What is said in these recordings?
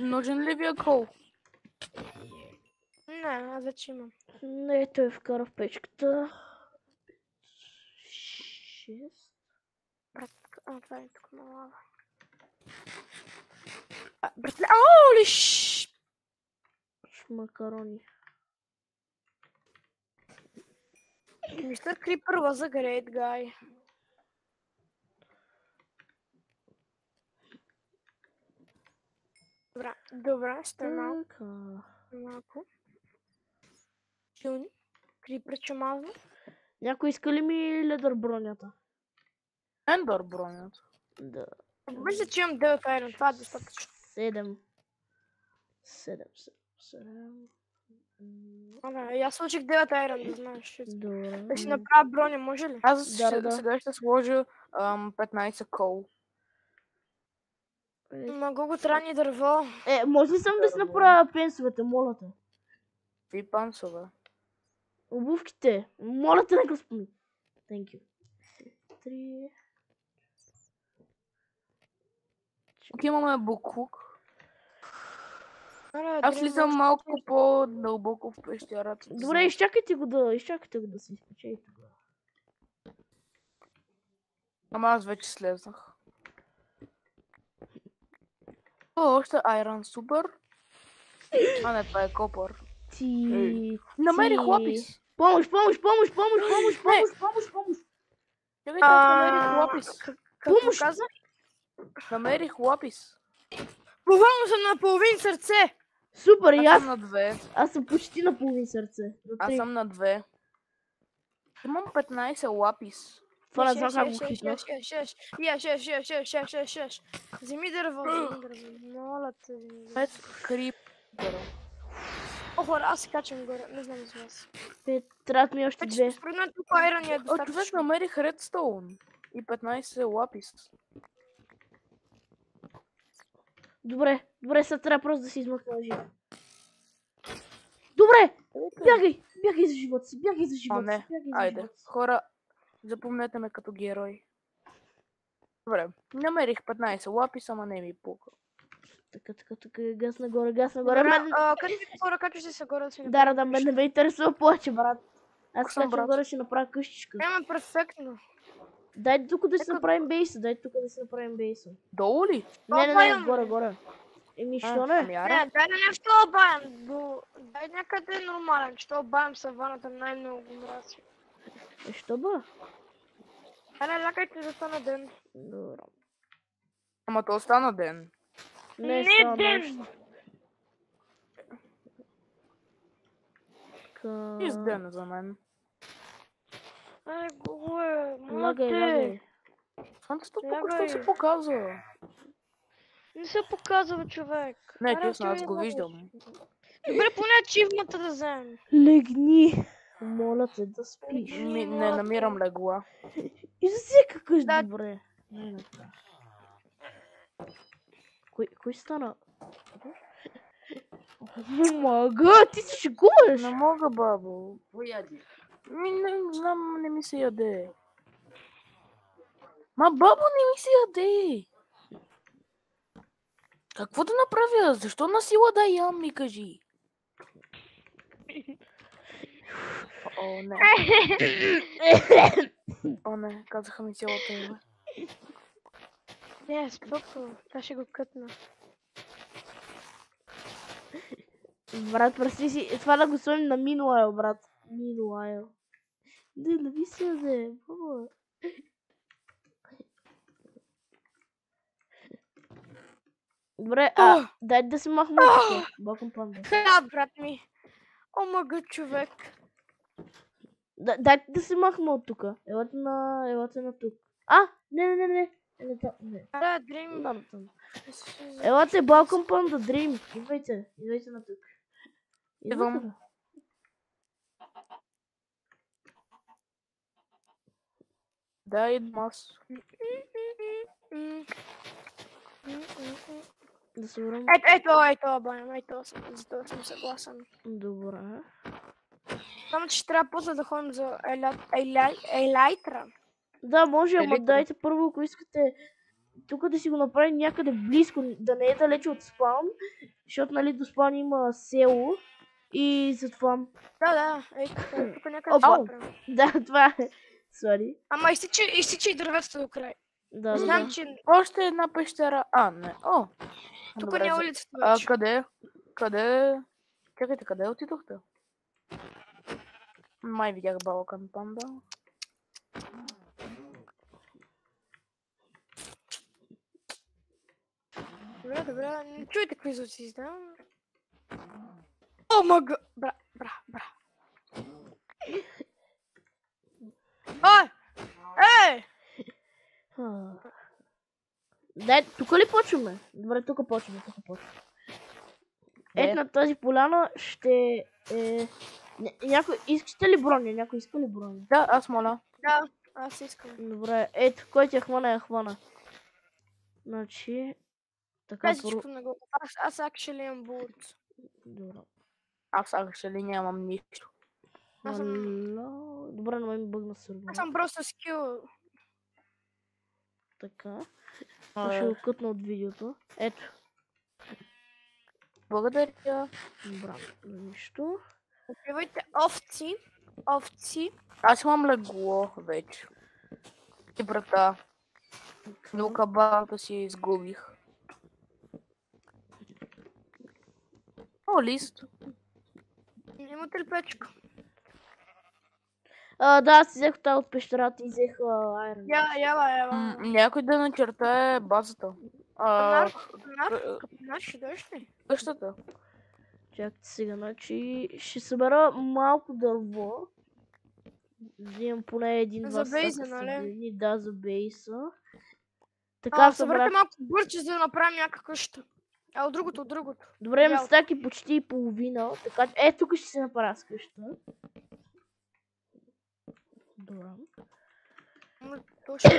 Нужен ли ви е кол? Не, аз вече имам. Не, той вкара в печката. 6. Брат, това е тук на лава. Братле, оли Макарони. Mr. Creeper was a great guy. Добре, сте малко. Силни. Крипър чамазно. Някой иска ли ми ледър бронята? Ендър бронята. Да. Мисля, че имам 9 айрон, това е достатъчно. 7. Абе, аз сложих 9 айрон, да знаеш. Добре. Да си направя броня, може ли? Аз сега ще сложа 15 кол. Мога го трани дърво. Може ли съм да си направя пенсовете, моля те? Какви пансове? Обувките. Моля те, нека спомни. Thank you. 3. Тук имаме буклук. Аз слизам малко по-дълбоко в пещерата. Добре, изчакайте го да се изпече тогава. Ама аз вече слезнах. Още айрон, супер. А не, това е копър. Намерих лапис. Помощ! Чакайте, аз намерих лапис. Какво каза? Намерих лапис. Буквално съм на половин сърце. Супер, и аз съм на 2. Аз съм почти на половин сърце. Аз съм на 2. Имам 15 лапис. Това не знам как го хитнах. Вземи дърво, моля те. Крипър. О, хора, аз се качвам горе, не знам за вас. Трябват ми още 2. Според мен тук айрон е О, човек, достатъчно. намерих редстоун и 15 лапис. Добре, сега трябва просто да си измъкна жив. Добре! Бягай за живота си, О, не, айде. Хора, запомнете ме като герой. Добре, намерих 15 лаписа, ама не ми пука. Така, газ нагоре. Качваш се горе да си направя. Да, мен не ме интересува повече, брат. Аз качвам горе, ще направя къщичка. Ема перфектно. Дай тук да си направим бейса, Долу ли? Не, горе. Що не? Не, дай нещо обаем. Дай някъде нормален, че обаем саваната най-много го мрази. Що ба? Айде, лякайте да стане ден. Добре. Ама то остана ден. Не ден! Из ден за мен. Ай, гуе, Лагай. Слънцето тук що се показва? Не се показва, човек. Не, честно, аз го виждам. Добре, поне ачивмата да вземем. Легни. Моля те да спиш. Не намирам легла. И за всяка къща, добре. Кой стана? Мага, ти се шегуваш. Не мога, бабо. Пояди. Не знам, не ми се яде. Ма, бабо, не ми се яде. Какво да направя? Защо на сила да ям, ми кажи? О, не. О, не, казаха ми цялото име. Не, спокойно. Та ще го кътна. Брат, представи си, това да го сложим на Meanwhile, брат. Meanwhile. Не ви се яде, баба. Добре, дай да се махме тук. Баком панда. Да, брат ми. О, мага, човек. Дайте да се махме от тук. Елате на тук. Не. Да, Дрим. Елате, Балкон Панда, Дрим. Идвайте на тук. Идвам. Да, идвам аз. Да се върнем. Ето, баням, ето, за това съм съгласен. Добре. Само, че ще трябва после да ходим за елайтра. Да, може, ама дайте първо, ако искате тук да си го направим някъде близко, да не е далече от спаун Защото, нали, до спавна има село и затова... Да, ей, тук някъде Опа. ще направим. Да, това е. Сори. Ама изтичай дърветата до край. Да. Знам, че Още една пещера. А, не. О, тук добре, няма за- улицата А, вече. къде? Чакайте, къде отидохте? Май видях Балкан Панда. Добре, не чуйте какви звуци издавам. О, мага! Бра. Ой! Ей! Дай, тук ли почваме? Добре, тук почваме. Ето на тази поляна ще е... Някой... Искате ли броня? Някой иска ли броня? Да, аз моля. Да, аз искам. Добре, ето, кой ти я хвана. Значи... Така, Кажи, че на го. Аз actually имам булт. Добре. Аз actually нямам нищо. Аз съм... Добре, на мен бъгна сърбър. Аз съм просто скил. Така. Това ще го кътна от видеото. Ето. Благодаря. Добре, нищо. Убивайте овци. Аз имам легло вече. И брата. Но кабаната си изгубих. О, лист. Имате ли печка? Да, аз си взех тази от пещерата и взех айрон. Яла. Някой да начертае базата. Капнар, ще дойдеш ли? Къщата. Чакайте сега, значи ще събера малко дърво. Взимам поне един-два За стака бейса, нали? събирани. Да, за бейса. Така Събрате събрах. малко бърче, за да направим някаква къща. А от другото. Добре, имам Бяло. стаки почти и половина. Така че, тук ще се направя с къща. Добре. Точно.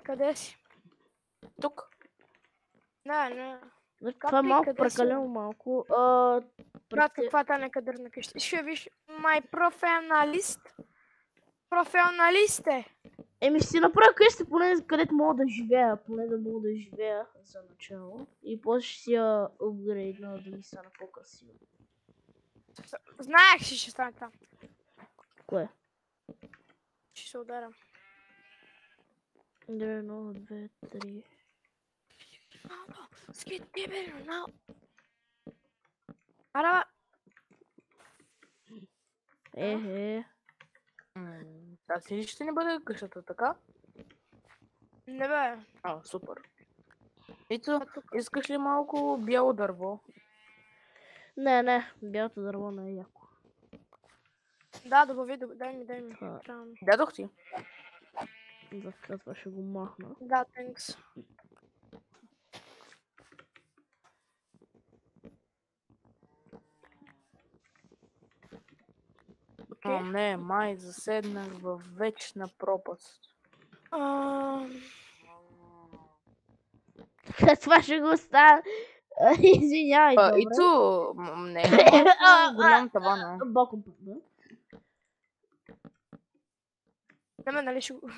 Къде си? Тук. Не. Значи, Как това е ти, малко къде си? прекалено малко. Брат, каква та некадърна къща. Ще виж, май професионалист е. Еми ще си направя къща, поне където мога да живея. Поне да мога да живея за начало. И после ще си я апгрейдна да ми стане по-красиво. Знаех си, ще стане там. Кое? Ще се ударям. 1, 2, 3. Скит, ти бе, Роналдо. Ара, Тази ли ще ни бъде къщата, така? не бе. А, супер. Ито, искаш ли малко бяло дърво? Не, бялото дърво не е яко. Да, добави, дай ми. Трябва ми. Дадох ти. Така, това ще го махна. Да, thanks. О, не, май заседнах в вечна пропаст. Това ще го стане. Извинявай, добре. Ито, не, голям тавана. Боком път, да? Не ме, нали ще го...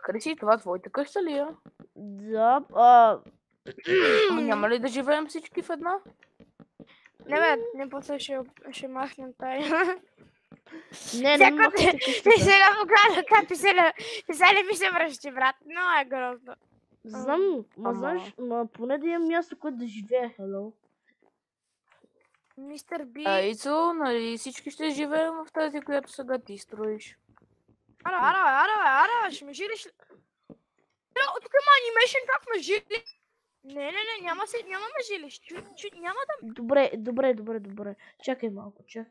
Криси, това твоята къща ли е? Да, Няма ли да живеем всички в една? Не бе, не после ще махнем тая. не махайте Ти къщата. сега му каза как писали ми се връщи, брат. Много е грозно. Знам, знаеш, поне да имам място, което да живея, hello. Мистер Би... Ицо, нали всички ще живеем в тази, която сега ти строиш. Ара, ще ме жилиш ли? Тук има анимейшн, как ме жили? Не, нямаме жилиш. Няма да... Добре. Чакай малко сега.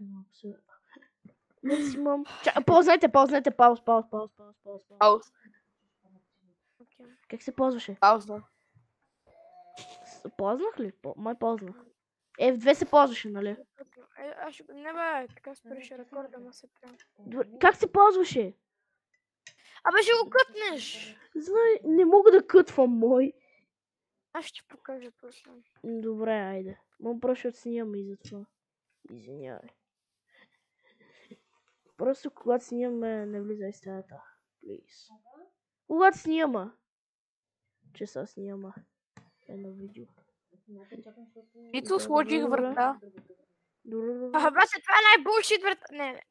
Максимум. Ползвайте, пауз. Пауз. Как се ползваше? Пауза. Ползвах ли? Май ползвах. F2 се ползваше, нали? Не бе, така спираше рекорда, ма се прям. Как се ползваше? Абе ще го кътнеш. Знай, не мога да кътвам мой. Аз ще ти покажа после. Добре, айде. Мам просто снимаме и за това. Извинявай. Просто когато снимаме, не влизай в стаята. Please. Когато снима. Че са снима. Едно видео. Ито сложих врата. Добре. Брате, това е най-булшит врата. Не.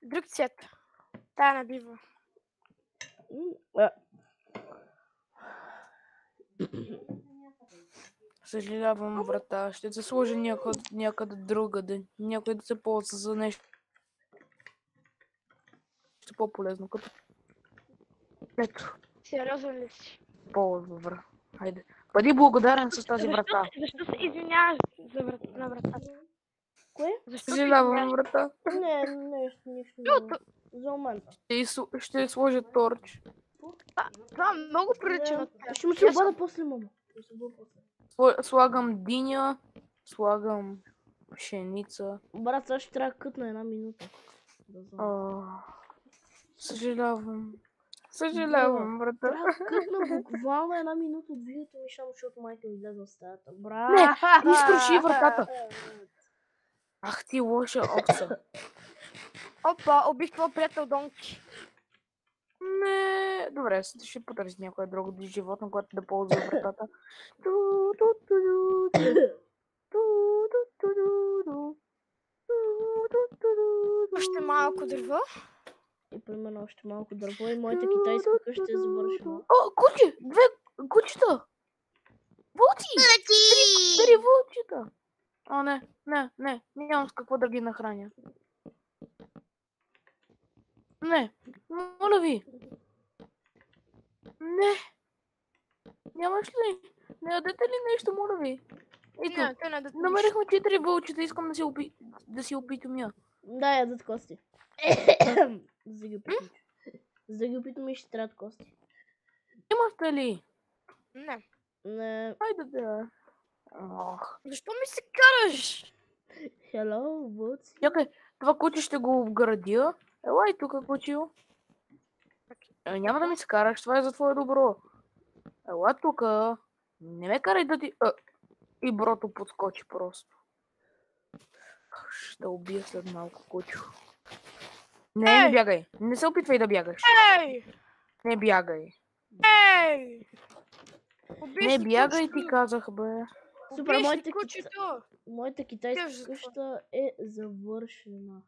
Друг цвет. Тая на диво. Съжалявам, врата. Ще се сложи някъде другаде. Някой да се ползва за нещо по-полезно. Като... Ето, Сериозен ли си? ползва врата. Хайде. Бъди благодарен с тази врата. Защо се извиняваш на вратата? Кое? Защо се Съжалявам, извиняваш? врата. Не, нищо. За момента. Ще сложа торч. Това е много прилича на теб. Ще му се обада после, мама. Слагам диня. Слагам пшеница. Брат, сега ще трябва да кътна една минута. Съжалявам. Съжалявам, брата. Брат, кътна буквално една минута от видеото ми, защото майка ми влезе в стаята. Брат! Не, изключи вратата. Ах ти лоша овца. Опа, убих твой приятел Донки. Не, добре, ще потърси някое друго животно, което да ползва вратата. Още малко дърво. И примерно още малко дърво и моята китайска къща е завършена. О, куче! Две кучета! Вълци! Три вълчета! О, не, нямам с какво да ги нахраня. Не, моля ви! Не! Нямаш ли? Не ядете ли нещо, моля ви? Ето, Не, те не дадат нищо. намерихме 4 вълчета, искам да си опитам. Да, ядат кости. За да ги опитам и ще трябват кости. Имате ли? Не. Не. Хайде да. Ох. Защо ми се караш? Hello, what's... Чакай, това куче ще го обградя. Елай тук, кучио. Няма да ми се караш, това е за твое добро. Ела тук. Не ме карай да ти... И брото подскочи просто. Ще убия след малко кучо. Не бягай. Не се опитвай да бягаш. Ей! Не бягай. Ей! Не бягай, ти казах, бе. Супер, кучето! моята китайска къща е завършена.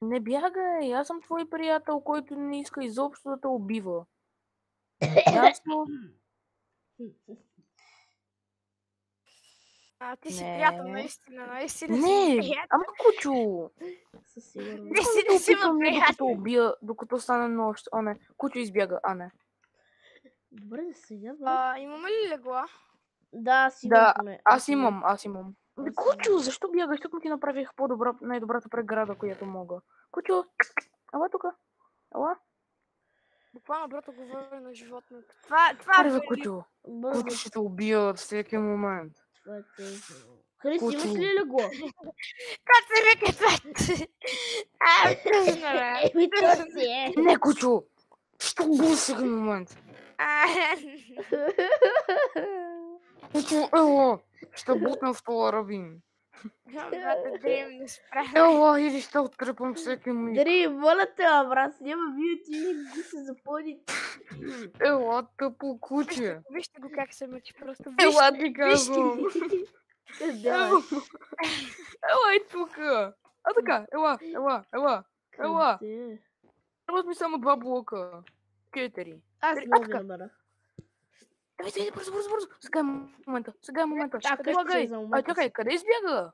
Не бягай, аз съм твой приятел, който не иска изобщо да те убива. Ясно? Ти си Не. приятел, наистина си Не, приятел. ама кучо. Със сигурност. Не си Опитвам ме я приятел. докато убия, докато стане нощ. О, не. Кучо избяга, а не. Добре, да сега, брат. Имаме ли легла? Да, си Да, имаме. аз имам. Бе, Кучо, защо бягаш? Тук ти направих най-добрата преграда, която мога. Кучо, ела тук. Ела. Буквално брато говори на животното. Това Аре, е бе, велико. Кучо. Бързо, Кучо ще те убият всеки момент. това е тъжно. Христи, Кучо. имаш ли легло? Как се река това? Тъжно, бе. Еми, то си е. Не, Кучо! Ще убия всеки момент. Кучо, ела! Ще бутна в това рабин. Брата, Дрим не справя. Ела, или ще оттръпам всеки миг. Дари, моля те, брат, няма видео, ти не ги се запълни. Ела, тъпо куче. Вижте го как се мъчи просто. Ела, ти казвам. Къде, Ела, бе? ела и тук. А така, ела. Къде? Трябва ми само 2 блока. 4. Аз Дари, не така. го набера. Давай, бързо. Сега е момента. А, Къде къща лагай? за момента Чакай, си. къде избяга?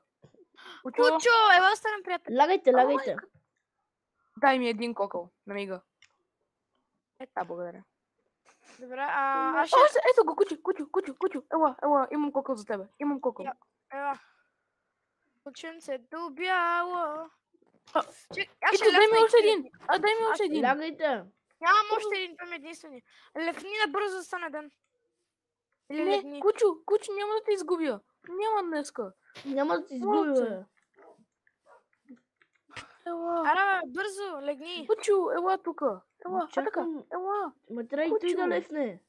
Кучо, Кучо, ела станем приятели. Лагайте. дай ми един кокъл. На мига. Благодаря. Добре, аз ще... Ето го, кучо. Ела, имам кокъл за тебе. Имам кокъл. Ела. Кученце добяло. А, Чек, аз ще Ето, дай ми лепна още и- един. Дай ми още един. Лягайте. Нямам още един, това е единствения. Лепни на бързо да стане ден. Или Не, легни. кучо, няма да те изгубя. Няма днеска. Няма да ти изгуби, бе. Ела. Ара, бързо, легни. Кучо, ела тука. Ела, така, Чакам. ела. Ма трябва и той да Кучо. лефне.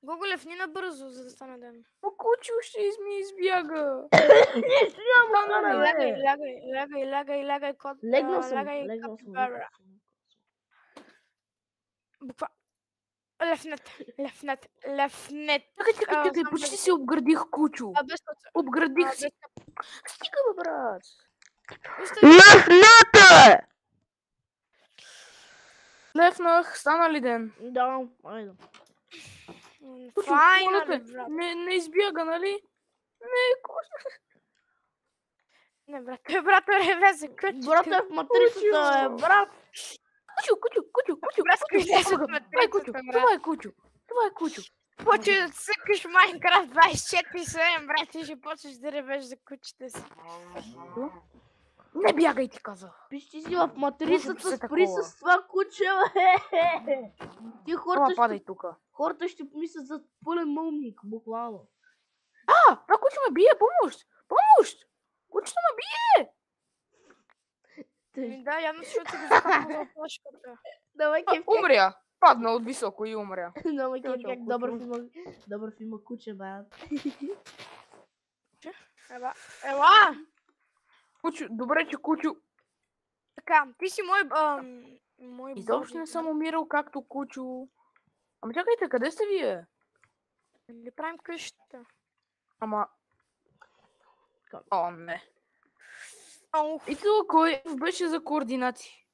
Гого лефни набързо, за да стане ден. Ма кучо ще ми избяга. Не, сега му Стана стана, ли? бе. Лягай, кот. Легнал съм, Лягай, легнал съм. капибара. Буква. Лефнет. Чакай, почти си обградих кучо. Без тоца. Обградих си. Стига, бе, брат. Лефнете! Лефнах, стана ли ден? Да, айде. Кучо, Файна, моля те, брат. не избяга, нали? Не, кучо. Не, брат, реве се къчи. Брат е в матрицата, е, брат. Кучо. Брат, скъде се в Това е кучо, матрицата, брат. това е кучо. Почва да цъкаш Майнкрафт 24/7, брат, ти ще почнеш да ревеш за кучета си. Не бягай, ти казах. Пиши си в матрицата Може би с такова. присъства куче, бе. Ти Ела, падай тука. хората ще помислят за пълен мълник, буквално. Това кучо ме бие, помощ! Кучето ме бие! Да, явно защото си го захапал за плашката. Давай кеф, Умря. Падна от високо и умря. давай кеф, Точно, как куче. добър филм куче, брат. Ела! Кучо, добре, че кучо. Така, ти си мой Изобщо не съм умирал както кучо. Ама чакайте, къде сте вие? Не правим къщата. Ама... О, не. Аух, И това кой беше за координати?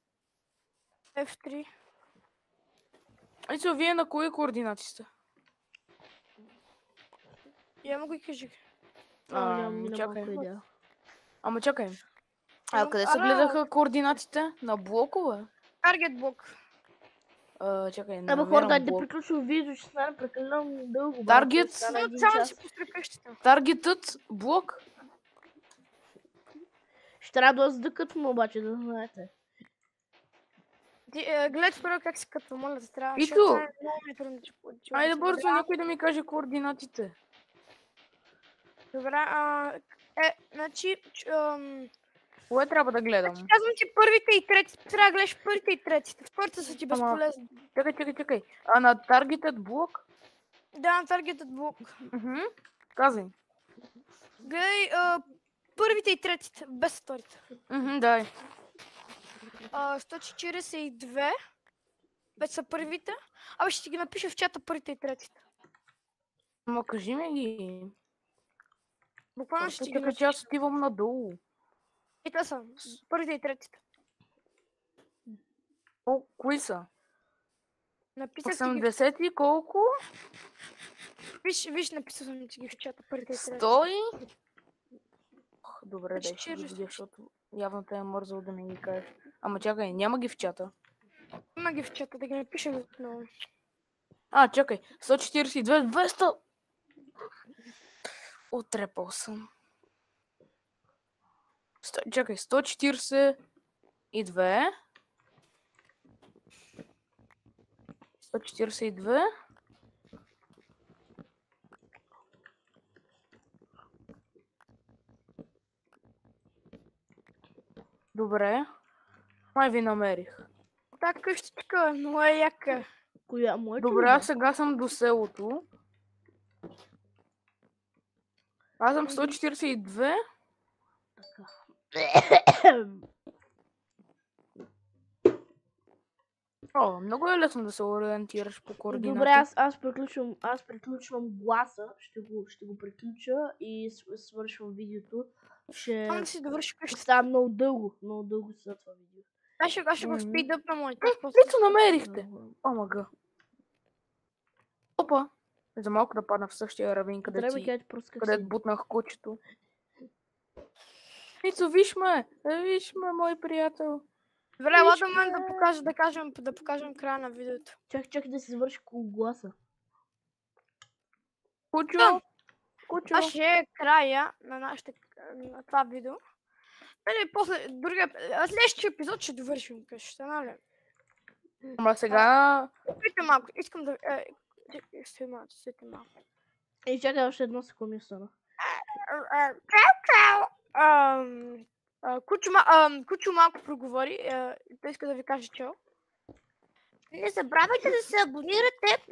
F3. И това вие на кои координати сте? Я му го и кажи. Чакай. идея. Ама чакай. Къде се гледаха координатите? На блокове? Target блок. Чакай, не Ама намирам хората, да блок. приключва видео, ще стане прекалено дълго. Таргет? Само да си построи къщата. Таргетът блок? Ще трябва да сдъкатвам обаче, да знаете. Гледай първо как се кътва, моля да трябва. И защото ту. това е много ми трудно, че Айде бързо, някой да ми каже координатите. Добре, значи, Кое трябва да гледам? казвам ти първите и третите. Трябва да гледаш първите и третите. Вторите са ти Ама- безполезни. Чакай. А на таргетът блок? Да, на таргетът блок. Казай. Гледай първите и третите, без вторите. Дай. 142. Вече са първите. Абе ще ти ги напиша в чата първите и третите. Ама кажи ми ги. Буквално ще ти ги Чакай, напиша. че аз отивам надолу. И те са първите и третите. Кои са? Написах ти ги. 80 и колко? Виж, написал съм ти ги в чата първите и третите. 100 и... Добре, Значи дай ще ги 40. видя, защото явно те е мързал да ми ги кажеш. Ама чакай, няма ги в чата. Има ги в чата, да ги напиша отново. Чакай. 142, 200... Отрепал съм. Чакай, 142... 142... Добре. Май ви намерих. Та къщичка е много яка. Коя моята? Добре, аз сега съм до селото. Аз съм 142. Много е лесно да се ориентираш по координати. Добре, аз приключвам гласа, ще го приключа и свършвам видеото. Само да си довърши Ще къщата. става много дълго за това видео. Аз ще го спидъпна моите. Ето намерихте! Омага. Опа! За малко да падна в същия равин, където бутнах кучето. Ицо, виж ме, мой приятел. Добре, ела до мен да покажем края на видеото. Чакай да се завърши гласа. Кучо! Това ще е края на това видео. Нали, после следващия епизод ще довършим къщата, нали? Ама сега... Стойте малко, искам да... Стойте малко. И чакай още едно секунди стана. Кучо малко проговори. Той иска да ви каже чао. Не забравяйте да се абонирате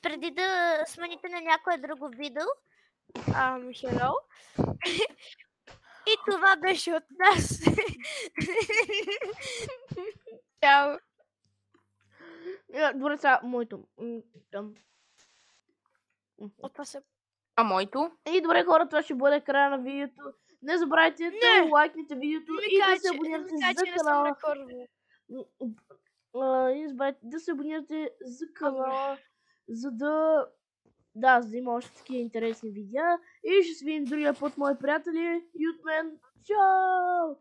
преди да смените на някое друго видео. Hello. И това беше от нас. Чао. Добре, сега моето. От това се... А моето? И добре, хора, това ще бъде края на видеото. Не забравяйте да лайкнете видеото и да се абонирате за канала. И не забравяйте да се абонирате за канала, за да... Да, за да има още такива интересни видеа. И ще се видим другия път, мои приятели. И от мен. Чао!